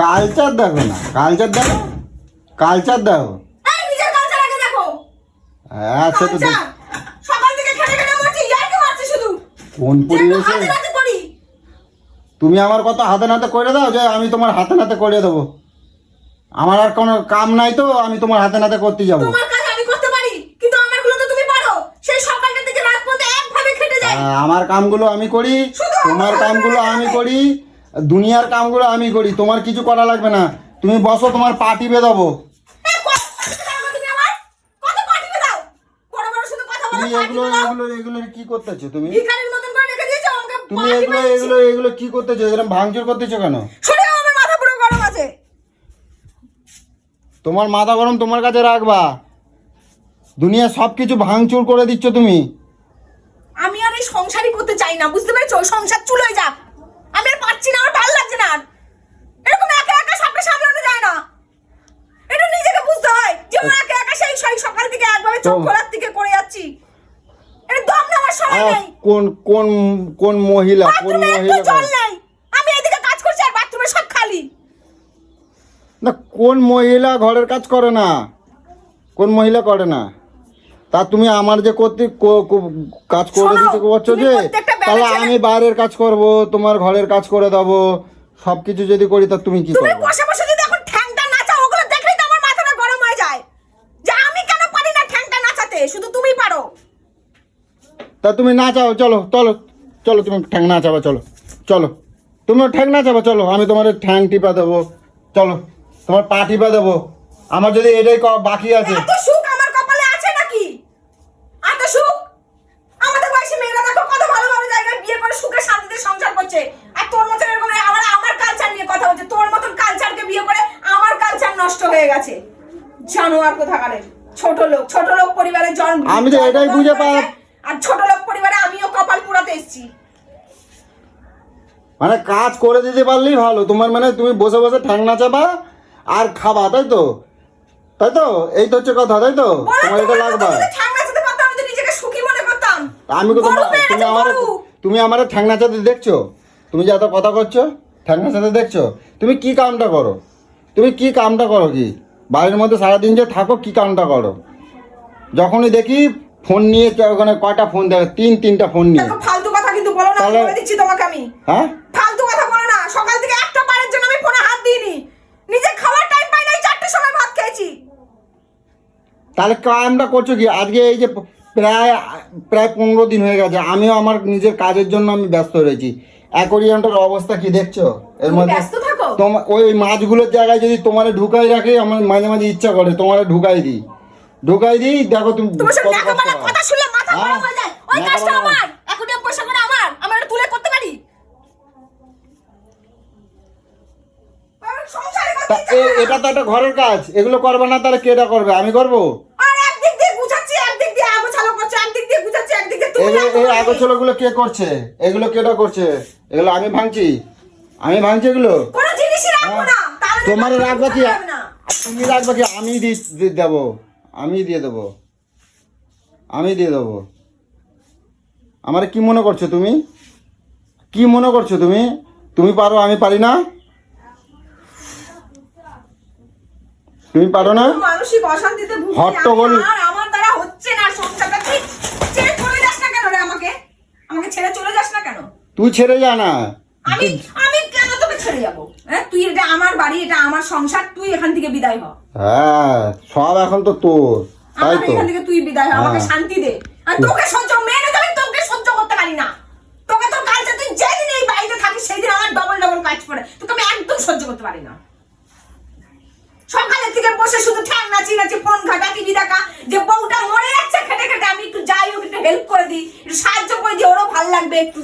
Culture দেখো না, culture দেখো, কালচার দেখো। এই নিজের কালচার আগে দেখো। হ্যাঁ সে তো সকাল থেকে খেটে খেটে মরছি, ইয়ার্কি মারছি শুধু। কোন পরিবেশে হাতে হাতে করি। তুমি আমার কথা হাতে নাতে করে দাও যে আমি তোমার হাতে নাতে করে দেবো। আমার আর কোনো কাম নাই তো আমি তোমার হাতে নাতে করতে যাবো। তোমার কাজ আমি করতে পারি, কিন্তু আমারগুলো তো তুমি পারো। সেই সকালটা থেকে রাত পর্যন্ত একভাবে খেটে যাই। আমার কামগুলো আমি করি, তোমার কামগুলো আমি করি, দুনিয়ার কামগুলো আমি করি, তোমার কিছু করা লাগবে না। তুমি বসো, তোমার পা টিপে দেবো। তুমি এগুলো কি করতেছো? তুমি তুমি এগুলো কি করতেছো? এরকম ভাঙচুর করতেছো কেন? তোমার মাথা গরম তোমার কাছে রাখবা। দুনিয়া সব কিছু ভাঙচুর করে দিচ্ছ তুমি। আমি আর এই সংসারই করতে চাই না, বুঝতে পেরেছো? সংসার চুলোয় যাক, আমি আর পারছি না, আমার ভালো লাগছে না। এরকম একা একা সবকে সামলানো যায় না, এটা নিজেকে বুঝতে হয় যে আমি একা একা সেই সকাল থেকে একভাবে চোখ খোলার থেকে করে যাচ্ছি। এটা দম নেওয়ার সময় নেই। কোন মহিলা জল নেই, আমি এদিকে কাজ করছি আর বাথরুমে সব খালি। না, কোন মহিলা ঘরের কাজ করে না? কোন মহিলা করে না? তা তুমি আমার যে করতে কাজ করে দিতে বলছো যে, তাহলে আমি বাইরের কাজ করব, তোমার ঘরের কাজ করে দেবো, সবকিছু যদি করি তা তুমি কি করবে? বসে বসে যদি এখন ঠ্যাংটা নাচাও, ওগুলো দেখলেই তো আমার মাথাটা গরম হয়ে যায় যে আমি কেন পারি না ঠ্যাংটা নাচাতে, শুধু তুমি পারো। তা তুমি নাচাও, চলো চলো চলো, তুমি ঠ্যাং নাচাবা, চলো চলো, তুমি ঠ্যাং নাচাবা, চলো আমি তোমার ঠ্যাং টিপা দেবো, চলো তোমার পা টিপা দেবো। আমার যদি এটাই বাকি আছে। এত সুখ আমার কপালে আছে নাকি? এত সুখ আমাদের বয়সী মেয়েরা দেখো কত ভালো ভালো জায়গায় বিয়ে করে সুখে শান্তিতে সংসার করছে, আর তোর মতন এরকম আমার কালচার নিয়ে কথা বলছে। তোর মতন কালচারকে বিয়ে করে আমার কালচার নষ্ট হয়ে গেছে। জানোয়ার কোথাকারের ছোট লোক পরিবারের জন্ম। আমি তো এটাই বুঝে পাই, আর ছোট লোক পরিবারে আমিও কপাল পুরাতে এসেছি। মানে কাজ করে দিতে পারলেই ভালো তোমার, মানে তুমি বসে বসে ঠ্যাং নাচাবা আর খাবা, তাই তো? তাই তো? এই তো হচ্ছে কথা, তাই তো? তোমার এটা লাগবে। তুমি আমার ঠ্যাং নাচাতে দেখছো? তুমি যে এত কথা করছো ঠ্যাং নাচাতে দেখছো? তুমি কি কামটা করো? তুমি কি কামটা করো? কি বাড়ির মধ্যে সারাদিন যে থাকো, কি কামটা করো? যখনই দেখি ফোন নিয়ে ওখানে কয়টা ফোন দেখো, তিনটা ফোন নিয়ে। ফালতু কথা কিন্তু বলো না, বলে দিচ্ছি তোমাকে আমি। হ্যাঁ, ফালতু কথা বলো না। সকাল থেকে একটা বারের জন্য আমি ফোনে হাত দিইনি। নিজে খাওয়ার টাইম পাই না, 4টার সময় ভাত খেয়েছি। তাহলে কামটা করছো কি? আজকে এই যে প্রায় 15 দিন হয়ে গেছে, আমিও আমার নিজের কাজের জন্য আমি ব্যস্ত রয়েছি। অ্যাকোয়ারিয়ামটার অবস্থা কি দেখছো? এর মধ্যে তোমার ওই মাছগুলোর জায়গায় যদি তোমারে ঢুকাই রাখে, আমার মাঝে মাঝে ইচ্ছা করে তোমারে ঢুকাই দিই। দেখো তুমি কথা শুনলে মাথা গরম হয়ে যায়। ওই কাজটা আমার, অ্যাকোয়ারিয়াম পয়সা করে আমার, আমি এটা তুলে করতে পারি। এটা তো একটা ঘরের কাজ, এগুলো করবে না তাহলে কেটা করবে? আমি করবো? এই আগোছালোগুলো কে করছে? এগুলো কেটা করছে? এগুলো আমি ভাঙছি এগুলো। তোমার রাখবা কি? তুমি রাখবা কি? আমি দেবো, আমি দিয়ে দেবো। আমার কি মনে করছো তুমি? কি মনে করছো তুমি? তুমি পারো, আমি পারি না? তুমি পারো না? মানসিক অশান্তিতে ভুগছি আর আমার দ্বারা হচ্ছে না সংসারটা। ঠিক ছেড়ে চলে যাস না কেন রে? আমাকে ছেড়ে চলে যাস না কেন? তুই ছেড়ে যা না। আমি কেন তোকে ছেড়ে যাব? হ্যাঁ, তুই, এটা আমার বাড়ি, এটা আমার সংসার, তুই এখান থেকে বিদায় হ। হ্যাঁ, সব এখন তো তোর, তাই তো? এখান থেকে তুই বিদায় হ, আমাকে শান্তি দে। আর তোকে সহ্য মেনে যাবে, তোকে সহ্য করতে পারি না। তোকে তোর কালচার, তুই যেদিন এই বাড়িতে থাকিস সেই দিন আমার ডবল কাজ পড়ে। তোকে আমি একদম সহ্য করতে পারি না। সকালের থেকে বসে শুধু ঠ্যাং নাচি ফোন ঘাটা, টিভি দেখা, যে বউটা মরে যাচ্ছে খেটে খেটে, আমি একটু যাই, ওকে একটু হেল্প করে দিই, একটু সাহায্য করে দিই, ওরও ভালো লাগবে একটু।